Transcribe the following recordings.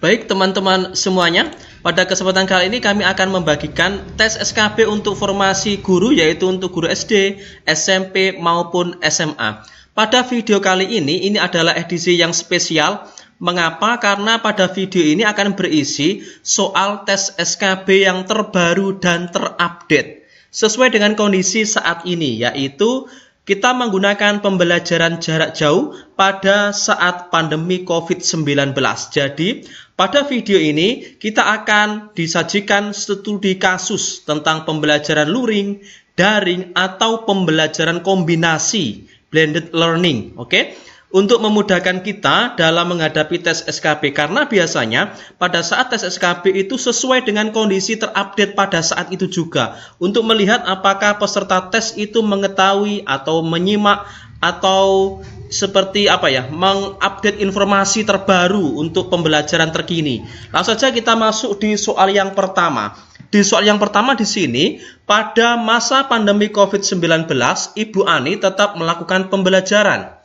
Baik teman-teman semuanya, pada kesempatan kali ini kami akan membagikan tes SKB untuk formasi guru, yaitu untuk guru SD, SMP maupun SMA. Pada video kali ini adalah edisi yang spesial. Mengapa? Karena pada video ini akan berisi soal tes SKB yang terbaru dan terupdate sesuai dengan kondisi saat ini, yaitu kita menggunakan pembelajaran jarak jauh pada saat pandemi COVID-19. Jadi, pada video ini kita akan disajikan studi kasus tentang pembelajaran luring, daring, atau pembelajaran kombinasi blended learning. Oke? Untuk memudahkan kita dalam menghadapi tes SKB, karena biasanya pada saat tes SKB itu sesuai dengan kondisi terupdate pada saat itu juga, untuk melihat apakah peserta tes itu mengetahui atau menyimak atau seperti mengupdate informasi terbaru untuk pembelajaran terkini. Langsung saja kita masuk di soal yang pertama. Di soal yang pertama di sini, pada masa pandemi COVID-19, Ibu Ani tetap melakukan pembelajaran.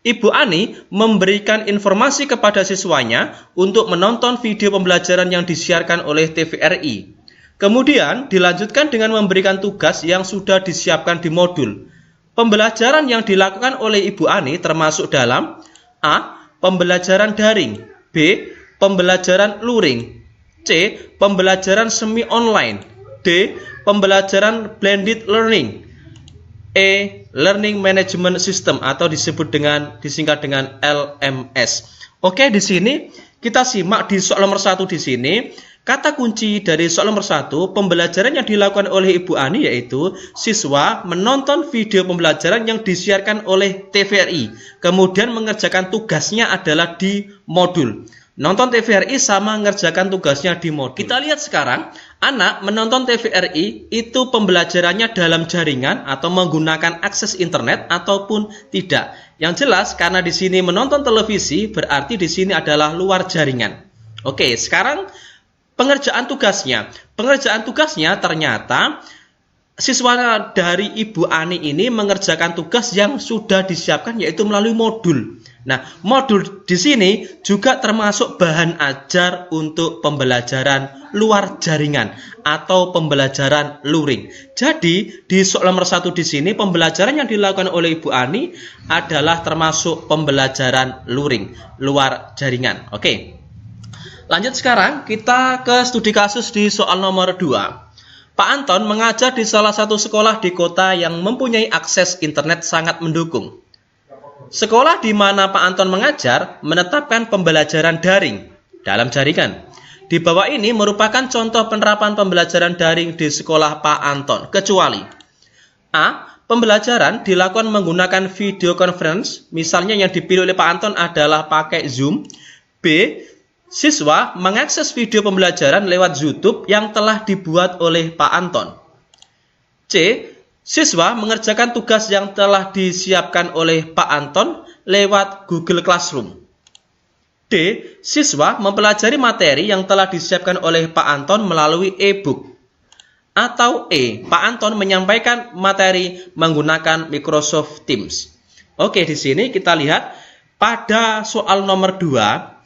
Ibu Ani memberikan informasi kepada siswanya untuk menonton video pembelajaran yang disiarkan oleh TVRI. Kemudian dilanjutkan dengan memberikan tugas yang sudah disiapkan di modul. Pembelajaran yang dilakukan oleh Ibu Ani termasuk dalam A. Pembelajaran daring, B. Pembelajaran luring, C. Pembelajaran semi online, D. Pembelajaran blended learning, E. Learning Management System atau disingkat dengan LMS. Oke, di sini kita simak di soal nomor 1 di sini. Kata kunci dari soal nomor 1, pembelajaran yang dilakukan oleh Ibu Ani yaitu siswa menonton video pembelajaran yang disiarkan oleh TVRI. Kemudian mengerjakan tugasnya adalah di modul. Nonton TVRI sama mengerjakan tugasnya di modul. Kita lihat sekarang, anak menonton TVRI itu pembelajarannya dalam jaringan atau menggunakan akses internet ataupun tidak. Yang jelas karena di sini menonton televisi berarti di sini adalah luar jaringan. Oke, sekarang pengerjaan tugasnya. Pengerjaan tugasnya ternyata siswa dari Ibu Ani ini mengerjakan tugas yang sudah disiapkan yaitu melalui modul. Nah, modul di sini juga termasuk bahan ajar untuk pembelajaran luar jaringan atau pembelajaran luring. Jadi, di soal nomor 1 di sini pembelajaran yang dilakukan oleh Ibu Ani adalah termasuk pembelajaran luring, luar jaringan. Oke. Lanjut sekarang kita ke studi kasus di soal nomor 2. Pak Anton mengajar di salah satu sekolah di kota yang mempunyai akses internet sangat mendukung. Sekolah di mana Pak Anton mengajar menetapkan pembelajaran daring dalam jaringan. Di bawah ini merupakan contoh penerapan pembelajaran daring di sekolah Pak Anton, kecuali A. Pembelajaran dilakukan menggunakan video conference, misalnya yang dipilih oleh Pak Anton adalah pakai Zoom. B. Siswa mengakses video pembelajaran lewat YouTube yang telah dibuat oleh Pak Anton. C. Siswa mengerjakan tugas yang telah disiapkan oleh Pak Anton lewat Google Classroom. D. Siswa mempelajari materi yang telah disiapkan oleh Pak Anton melalui e-book. Atau E. Pak Anton menyampaikan materi menggunakan Microsoft Teams. Oke, di sini kita lihat pada soal nomor 2,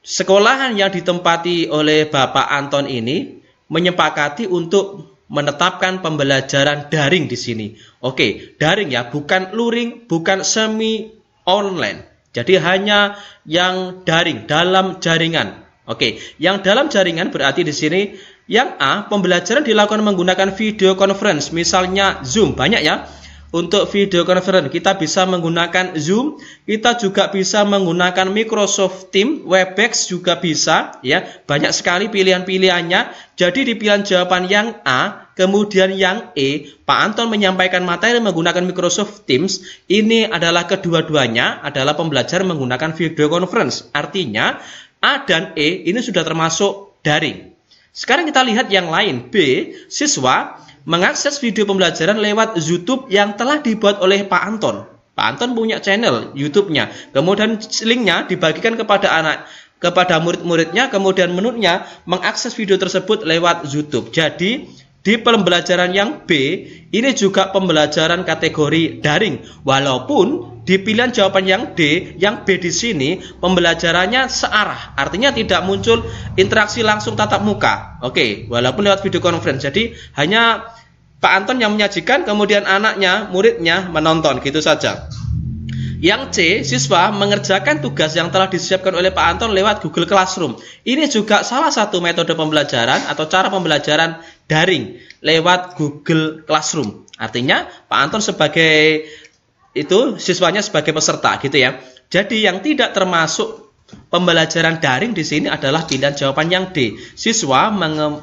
sekolahan yang ditempati oleh Bapak Anton ini menyepakati untuk menetapkan pembelajaran daring di sini. Oke, daring ya, bukan luring, bukan semi online. Jadi hanya yang daring dalam jaringan. Oke, yang dalam jaringan berarti di sini yang A, pembelajaran dilakukan menggunakan video conference, misalnya Zoom. Banyak ya. Untuk video conference kita bisa menggunakan Zoom, kita juga bisa menggunakan Microsoft Teams, Webex juga bisa ya. Banyak sekali pilihan-pilihannya. Jadi di pilihan jawaban yang A, kemudian yang E, Pak Anton menyampaikan materi menggunakan Microsoft Teams. Ini adalah kedua-duanya adalah pembelajaran menggunakan video conference. Artinya A dan E ini sudah termasuk daring. Sekarang kita lihat yang lain. B, siswa mengakses video pembelajaran lewat YouTube yang telah dibuat oleh Pak Anton. Pak Anton punya channel YouTube-nya. Kemudian linknya dibagikan kepada murid-muridnya, kemudian menurutnya mengakses video tersebut lewat YouTube. Jadi Di pembelajaran yang B, ini juga pembelajaran kategori daring. Walaupun di pilihan jawaban yang D, yang B di sini pembelajarannya searah. Artinya tidak muncul interaksi langsung tatap muka. Oke, walaupun lewat video conference. Jadi hanya Pak Anton yang menyajikan, kemudian anaknya, muridnya menonton, gitu saja. Yang C, siswa mengerjakan tugas yang telah disiapkan oleh Pak Anton lewat Google Classroom. Ini juga salah satu metode pembelajaran atau cara pembelajaran daring lewat Google Classroom. Artinya Pak Anton sebagai itu, siswanya sebagai peserta, gitu ya. Jadi yang tidak termasuk pembelajaran daring di sini adalah pilihan jawaban yang D. Siswa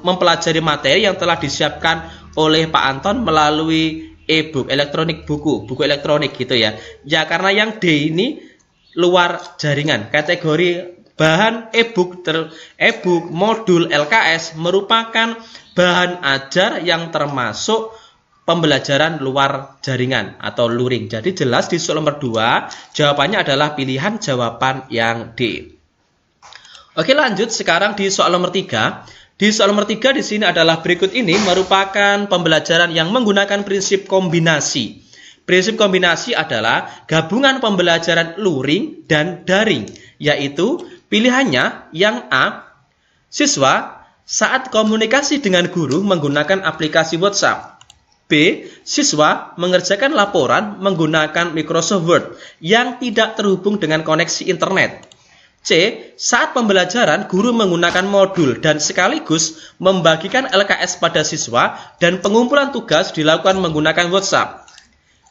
mempelajari materi yang telah disiapkan oleh Pak Anton melalui e-book, elektronik, buku elektronik, gitu ya. Ya, karena yang D ini luar jaringan, kategori bahan e-book, modul LKS merupakan bahan ajar yang termasuk pembelajaran luar jaringan atau luring. Jadi jelas di soal nomor 2 jawabannya adalah pilihan jawaban yang D. Oke, lanjut sekarang di soal nomor 3. Di soal nomor 3 di sini adalah berikut ini merupakan pembelajaran yang menggunakan prinsip kombinasi. Prinsip kombinasi adalah gabungan pembelajaran luring dan daring, yaitu pilihannya yang A, siswa saat komunikasi dengan guru menggunakan aplikasi WhatsApp. B, siswa mengerjakan laporan menggunakan Microsoft Word yang tidak terhubung dengan koneksi internet. C, saat pembelajaran guru menggunakan modul dan sekaligus membagikan LKS pada siswa dan pengumpulan tugas dilakukan menggunakan WhatsApp.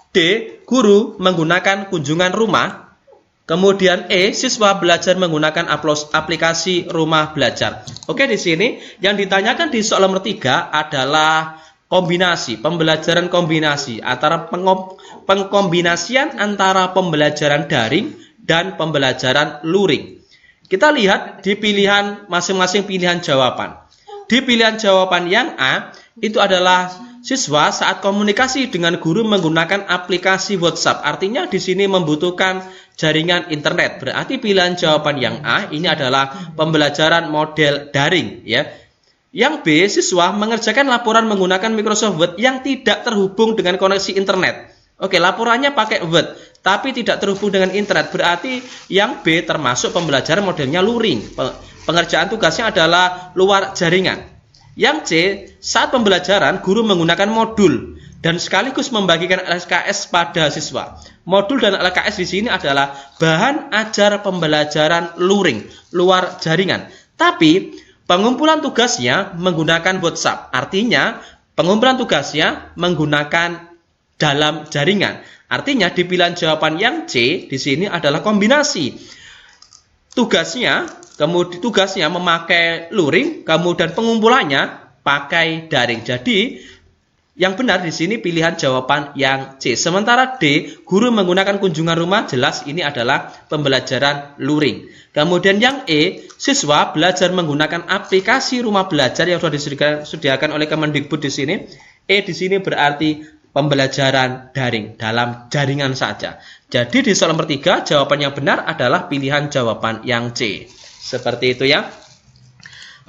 D, guru menggunakan kunjungan rumah. Kemudian E, siswa belajar menggunakan aplikasi rumah belajar. Oke, di sini yang ditanyakan di soal nomor 3 adalah kombinasi, pembelajaran kombinasi antara pengkombinasian antara pembelajaran daring dan pembelajaran luring. Kita lihat di pilihan masing-masing pilihan jawaban. Di pilihan jawaban yang A itu adalah siswa saat komunikasi dengan guru menggunakan aplikasi WhatsApp. Artinya di sini membutuhkan jaringan internet. Berarti pilihan jawaban yang A ini adalah pembelajaran model daring, ya. Yang B, siswa mengerjakan laporan menggunakan Microsoft Word yang tidak terhubung dengan koneksi internet. Oke, laporannya pakai Word, tapi tidak terhubung dengan internet. Berarti yang B termasuk pembelajaran modelnya luring. Pengerjaan tugasnya adalah luar jaringan. Yang C, saat pembelajaran guru menggunakan modul dan sekaligus membagikan LKS pada siswa. Modul dan LKS di sini adalah bahan ajar pembelajaran luring, luar jaringan. Tapi pengumpulan tugasnya menggunakan WhatsApp. Artinya pengumpulan tugasnya menggunakan dalam jaringan. Artinya di pilihan jawaban yang C di sini adalah kombinasi. Tugasnya memakai luring, kemudian pengumpulannya pakai daring. Jadi yang benar di sini pilihan jawaban yang C. Sementara D, guru menggunakan kunjungan rumah, jelas ini adalah pembelajaran luring. Kemudian yang E, siswa belajar menggunakan aplikasi rumah belajar yang sudah disediakan oleh Kemendikbud di sini. E di sini berarti pembelajaran daring dalam jaringan saja. Jadi di soal nomor 3 jawaban yang benar adalah pilihan jawaban yang C. Seperti itu ya.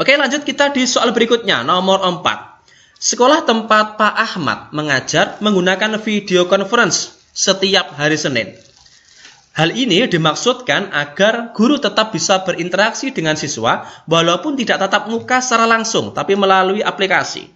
Oke, lanjut kita di soal berikutnya nomor 4. Sekolah tempat Pak Ahmad mengajar menggunakan video conference setiap hari Senin. Hal ini dimaksudkan agar guru tetap bisa berinteraksi dengan siswa walaupun tidak tatap muka secara langsung tapi melalui aplikasi.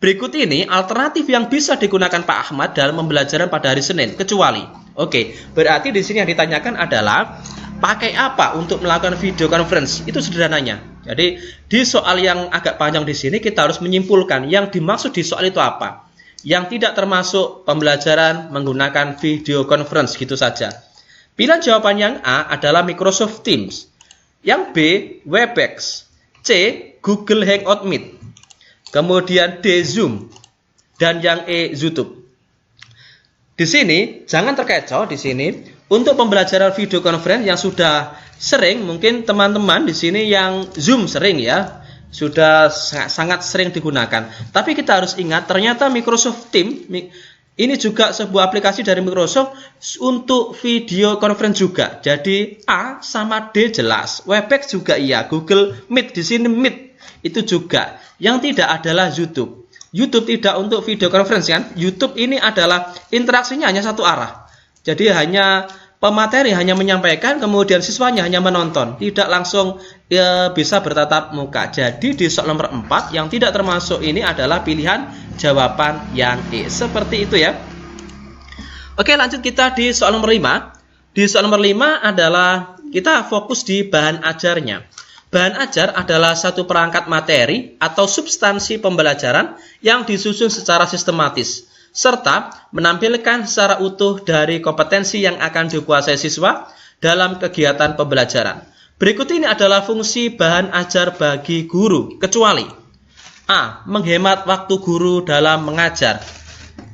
Berikut ini alternatif yang bisa digunakan Pak Ahmad dalam pembelajaran pada hari Senin, kecuali. Oke, berarti di sini yang ditanyakan adalah pakai apa untuk melakukan video conference? Itu sederhananya. Jadi di soal yang agak panjang di sini kita harus menyimpulkan yang dimaksud di soal itu apa. Yang tidak termasuk pembelajaran menggunakan video conference, gitu saja. Pilihan jawaban yang A adalah Microsoft Teams. Yang B, Webex. C, Google Hangout Meet. Kemudian D, Zoom. Dan yang E, YouTube. Di sini jangan terkecoh di sini untuk pembelajaran video conference yang sudah sering, mungkin teman-teman di sini yang Zoom sering ya, sudah sangat sering digunakan. Tapi kita harus ingat ternyata Microsoft Teams ini juga sebuah aplikasi dari Microsoft untuk video conference juga. Jadi A sama D jelas. Webex juga iya. Google Meet di sini Meet itu juga. Yang tidak adalah YouTube. YouTube tidak untuk video conference kan? YouTube ini adalah interaksinya hanya satu arah. Jadi hanya pemateri hanya menyampaikan, kemudian siswanya hanya menonton, tidak langsung bisa bertatap muka. Jadi di soal nomor 4 yang tidak termasuk ini adalah pilihan jawaban yang E. Seperti itu ya. Oke, lanjut kita di soal nomor 5. Di soal nomor 5 adalah kita fokus di bahan ajarnya. Bahan ajar adalah satu perangkat materi atau substansi pembelajaran yang disusun secara sistematis, serta menampilkan secara utuh dari kompetensi yang akan dikuasai siswa dalam kegiatan pembelajaran. Berikut ini adalah fungsi bahan ajar bagi guru, kecuali A. Menghemat waktu guru dalam mengajar.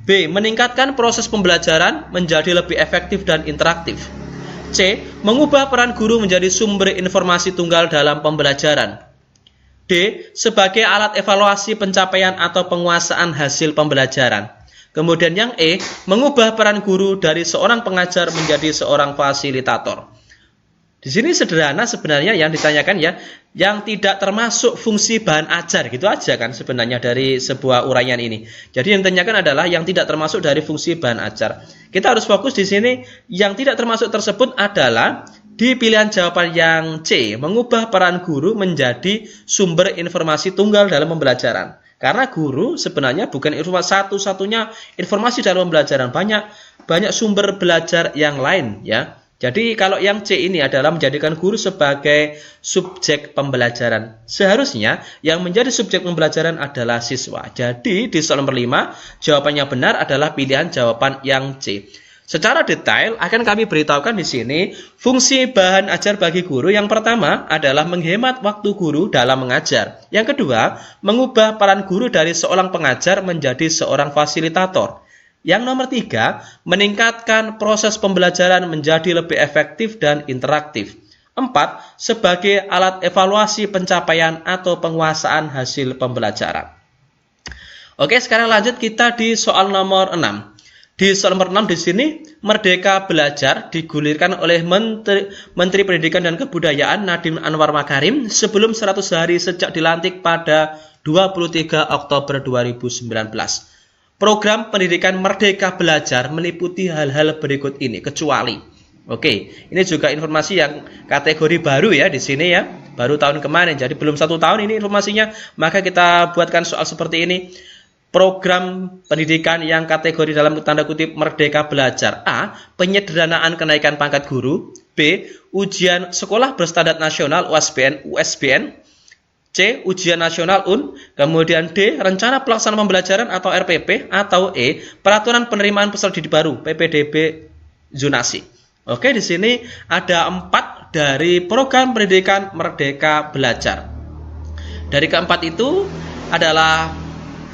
B. Meningkatkan proses pembelajaran menjadi lebih efektif dan interaktif. C. Mengubah peran guru menjadi sumber informasi tunggal dalam pembelajaran. D. Sebagai alat evaluasi pencapaian atau penguasaan hasil pembelajaran. Kemudian yang E. Mengubah peran guru dari seorang pengajar menjadi seorang fasilitator. Di sini sederhana sebenarnya yang ditanyakan ya, yang tidak termasuk fungsi bahan ajar, gitu aja kan sebenarnya dari sebuah uraian ini. Jadi yang ditanyakan adalah yang tidak termasuk dari fungsi bahan ajar. Kita harus fokus di sini, yang tidak termasuk tersebut adalah di pilihan jawaban yang C, mengubah peran guru menjadi sumber informasi tunggal dalam pembelajaran. Karena guru sebenarnya bukan satu-satunya informasi dalam pembelajaran, banyak sumber belajar yang lain ya. Jadi kalau yang C ini adalah menjadikan guru sebagai subjek pembelajaran. Seharusnya yang menjadi subjek pembelajaran adalah siswa. Jadi di soal nomor 5 jawabannya benar adalah pilihan jawaban yang C. Secara detail akan kami beritahukan di sini fungsi bahan ajar bagi guru. Yang pertama adalah menghemat waktu guru dalam mengajar. Yang kedua, mengubah peran guru dari seorang pengajar menjadi seorang fasilitator. Yang nomor 3, meningkatkan proses pembelajaran menjadi lebih efektif dan interaktif. 4, sebagai alat evaluasi pencapaian atau penguasaan hasil pembelajaran. Oke, sekarang lanjut kita di soal nomor 6. Di soal nomor 6 di sini, Merdeka Belajar digulirkan oleh Menteri Pendidikan dan Kebudayaan Nadiem Anwar Makarim sebelum 100 hari sejak dilantik pada 23 Oktober 2019. Program pendidikan Merdeka Belajar meliputi hal-hal berikut ini, kecuali. Oke, ini juga informasi yang kategori baru ya di sini ya, baru tahun kemarin. Jadi belum 1 tahun ini informasinya, maka kita buatkan soal seperti ini. Program pendidikan yang kategori dalam tanda kutip Merdeka Belajar. A. Penyederhanaan kenaikan pangkat guru. B. Ujian sekolah berstandar nasional USBN. C. Ujian nasional UN. Kemudian D. Rencana pelaksanaan pembelajaran atau RPP. Atau E. Peraturan penerimaan peserta didik baru PPDB zonasi. Oke, di sini ada 4 dari program pendidikan Merdeka Belajar. Dari keempat itu adalah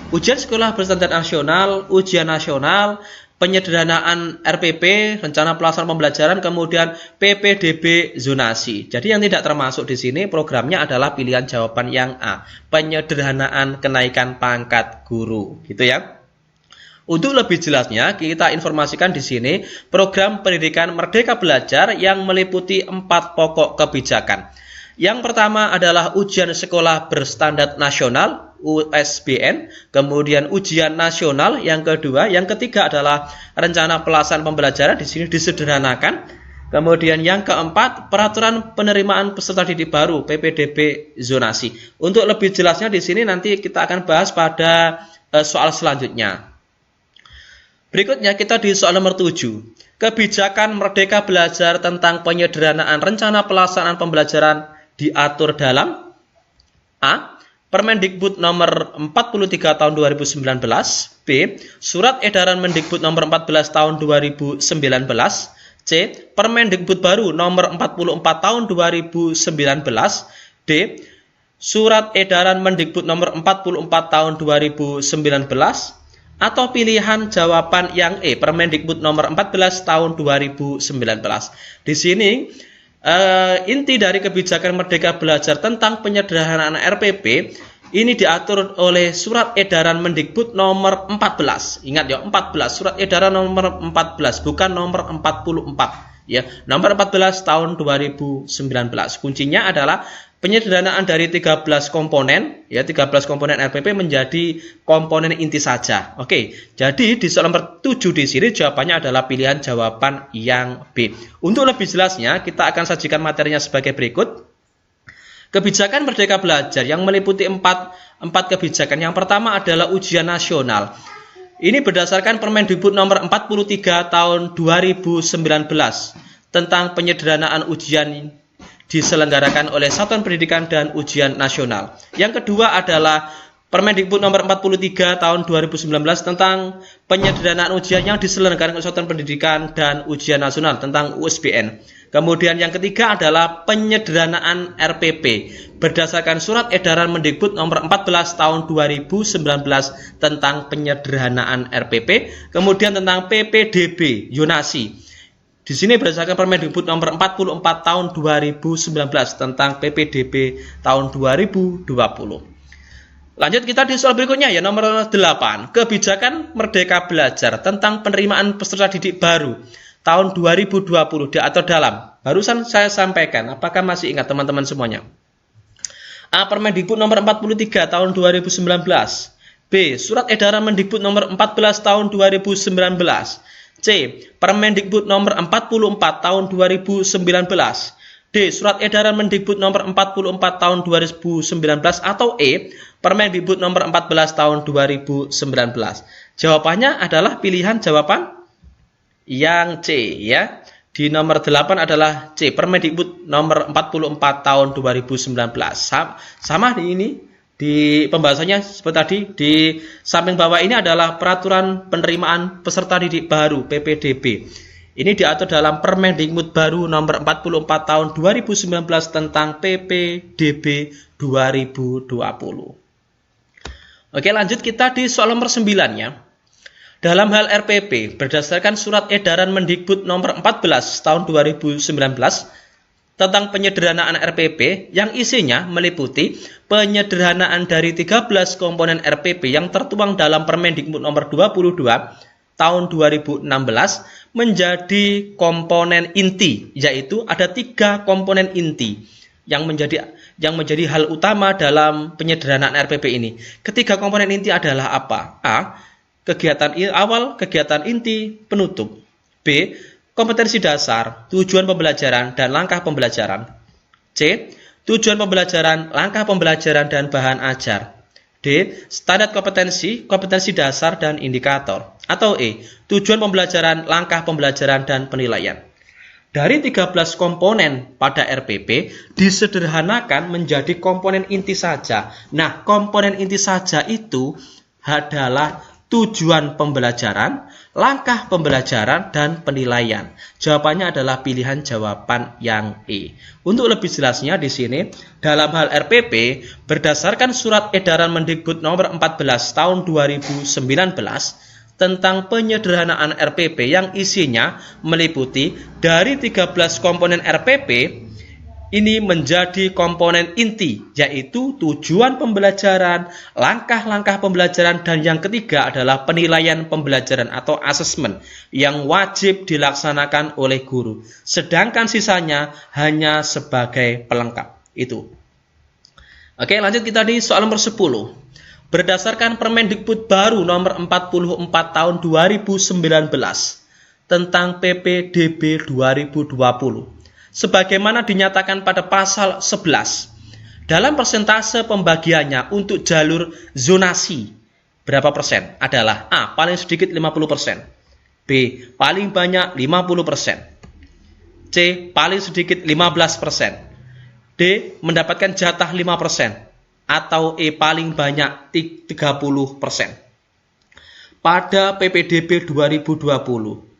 ujian sekolah berstandar nasional, ujian nasional, penyederhanaan RPP, rencana pelaksanaan pembelajaran, kemudian PPDB zonasi. Jadi yang tidak termasuk di sini programnya adalah pilihan jawaban yang A, penyederhanaan kenaikan pangkat guru, gitu ya. Untuk lebih jelasnya, kita informasikan di sini program pendidikan Merdeka Belajar yang meliputi 4 pokok kebijakan. Yang pertama adalah ujian sekolah berstandar nasional USBN, kemudian ujian nasional yang kedua, yang ketiga adalah rencana pelaksanaan pembelajaran, di sini disederhanakan. Kemudian yang keempat, peraturan penerimaan peserta didik baru PPDB zonasi. Untuk lebih jelasnya di sini nanti kita akan bahas pada soal selanjutnya. Berikutnya kita di soal nomor 7. Kebijakan Merdeka Belajar tentang penyederhanaan rencana pelaksanaan pembelajaran diatur dalam A. Permendikbud nomor 43 tahun 2019. B. Surat edaran Mendikbud nomor 14 tahun 2019. C. Permendikbud baru nomor 44 tahun 2019. D. Surat edaran Mendikbud nomor 44 tahun 2019. Atau pilihan jawaban yang E, Permendikbud nomor 14 tahun 2019. Di sini inti dari kebijakan Merdeka Belajar tentang penyederhanaan RPP ini diatur oleh Surat Edaran Mendikbud nomor 14. Ingat ya, 14, Surat Edaran nomor 14, bukan nomor 44 ya. Nomor 14 tahun 2019. Kuncinya adalah Penyederhanaan dari 13 komponen, ya 13 komponen RPP menjadi komponen inti saja. Oke, jadi di soal nomor 7 di sini jawabannya adalah pilihan jawaban yang B. Untuk lebih jelasnya, kita akan sajikan materinya sebagai berikut. Kebijakan Merdeka Belajar yang meliputi empat kebijakan. Yang pertama adalah ujian nasional. Ini berdasarkan Permendikbud nomor 43 tahun 2019 tentang penyederhanaan ujian diselenggarakan oleh Satuan Pendidikan dan Ujian Nasional. Yang kedua adalah Permendikbud nomor 43 tahun 2019 tentang penyederhanaan ujian yang diselenggarakan oleh Satuan Pendidikan dan Ujian Nasional tentang USBN. Kemudian yang ketiga adalah penyederhanaan RPP berdasarkan Surat Edaran Mendikbud nomor 14 tahun 2019 tentang penyederhanaan RPP. Kemudian tentang PPDB Yonasi. Di sini berdasarkan Permendikbud nomor 44 tahun 2019 tentang PPDB tahun 2020. Lanjut kita di soal berikutnya ya, nomor 8. Kebijakan Merdeka Belajar tentang penerimaan peserta didik baru tahun 2020 diatur dalam. Barusan saya sampaikan, apakah masih ingat teman-teman semuanya? A. Permendikbud nomor 43 tahun 2019. B. Surat Edaran Mendikbud nomor 14 tahun 2019. C. Permendikbud nomor 44 tahun 2019. D. Surat Edaran Mendikbud nomor 44 tahun 2019 atau E. Permendikbud nomor 14 tahun 2019. Jawabannya adalah pilihan jawaban yang C ya. Di nomor 8 adalah C. Permendikbud nomor 44 tahun 2019. Sama di ini. Di pembahasannya seperti tadi, di samping bawah ini adalah peraturan penerimaan peserta didik baru PPDB. Ini diatur dalam Permendikbud baru nomor 44 tahun 2019 tentang PPDB 2020. Oke, lanjut kita di soal nomor 9 ya. Dalam hal RPP berdasarkan Surat Edaran Mendikbud nomor 14 tahun 2019 tentang penyederhanaan RPP yang isinya meliputi penyederhanaan dari 13 komponen RPP yang tertuang dalam Permendikbud nomor 22 tahun 2016 menjadi komponen inti, yaitu ada 3 komponen inti yang menjadi hal utama dalam penyederhanaan RPP ini. Ketiga komponen inti adalah apa? A. Kegiatan awal, kegiatan inti, penutup. B. Kompetensi dasar, tujuan pembelajaran, dan langkah pembelajaran. C. Tujuan pembelajaran, langkah pembelajaran, dan bahan ajar. D. Standar kompetensi, kompetensi dasar, dan indikator. Atau E. Tujuan pembelajaran, langkah pembelajaran, dan penilaian. Dari 13 komponen pada RPP disederhanakan menjadi komponen inti saja. Nah, komponen inti saja itu adalah tujuan pembelajaran, langkah pembelajaran, dan penilaian. Jawabannya adalah pilihan jawaban yang E. Untuk lebih jelasnya di sini, dalam hal RPP, berdasarkan Surat Edaran Mendikbud nomor 14 tahun 2019 tentang penyederhanaan RPP yang isinya meliputi dari 13 komponen RPP, ini menjadi komponen inti, yaitu tujuan pembelajaran, langkah-langkah pembelajaran, dan yang ketiga adalah penilaian pembelajaran atau asesmen yang wajib dilaksanakan oleh guru. Sedangkan sisanya hanya sebagai pelengkap. Itu. Oke, lanjut kita di soal nomor 10. Berdasarkan Permendikbud baru nomor 44 tahun 2019 tentang PPDB 2020. Sebagaimana dinyatakan pada pasal 11, dalam persentase pembagiannya untuk jalur zonasi, berapa persen? Adalah A. Paling sedikit 50%, B. Paling banyak 50%, C. Paling sedikit 15%, D. Mendapatkan jatah 5%, atau E. Paling banyak 30%. Pada PPDB 2020,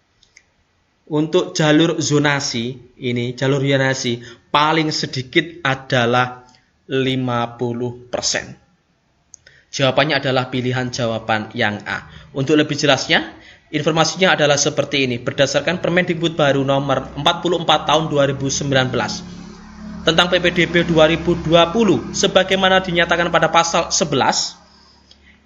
untuk jalur zonasi, ini jalur zonasi paling sedikit adalah 50%. Jawabannya adalah pilihan jawaban yang A. Untuk lebih jelasnya, informasinya adalah seperti ini. Berdasarkan Permendikbud baru nomor 44 tahun 2019 tentang PPDB 2020, sebagaimana dinyatakan pada pasal 11,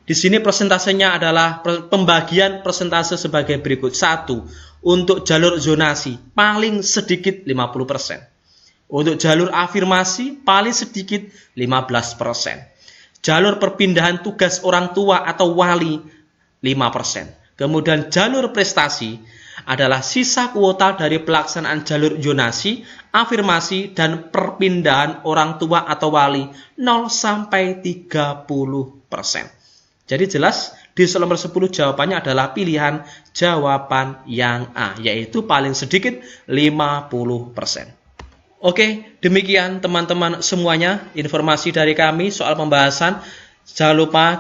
di sini persentasenya adalah pembagian persentase sebagai berikut. 1. Untuk jalur zonasi paling sedikit 50%. Untuk jalur afirmasi paling sedikit 15%. Jalur perpindahan tugas orang tua atau wali 5%. Kemudian jalur prestasi adalah sisa kuota dari pelaksanaan jalur zonasi, afirmasi, dan perpindahan orang tua atau wali 0 sampai 30%. Jadi jelas di soal nomor 10 jawabannya adalah pilihan jawaban yang A, yaitu paling sedikit 50%. Oke, demikian teman-teman semuanya informasi dari kami soal pembahasan. Jangan lupa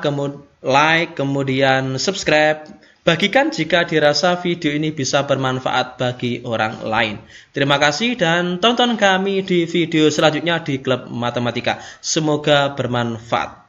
like, kemudian subscribe. Bagikan jika dirasa video ini bisa bermanfaat bagi orang lain. Terima kasih dan tonton kami di video selanjutnya di Klub Matematika. Semoga bermanfaat.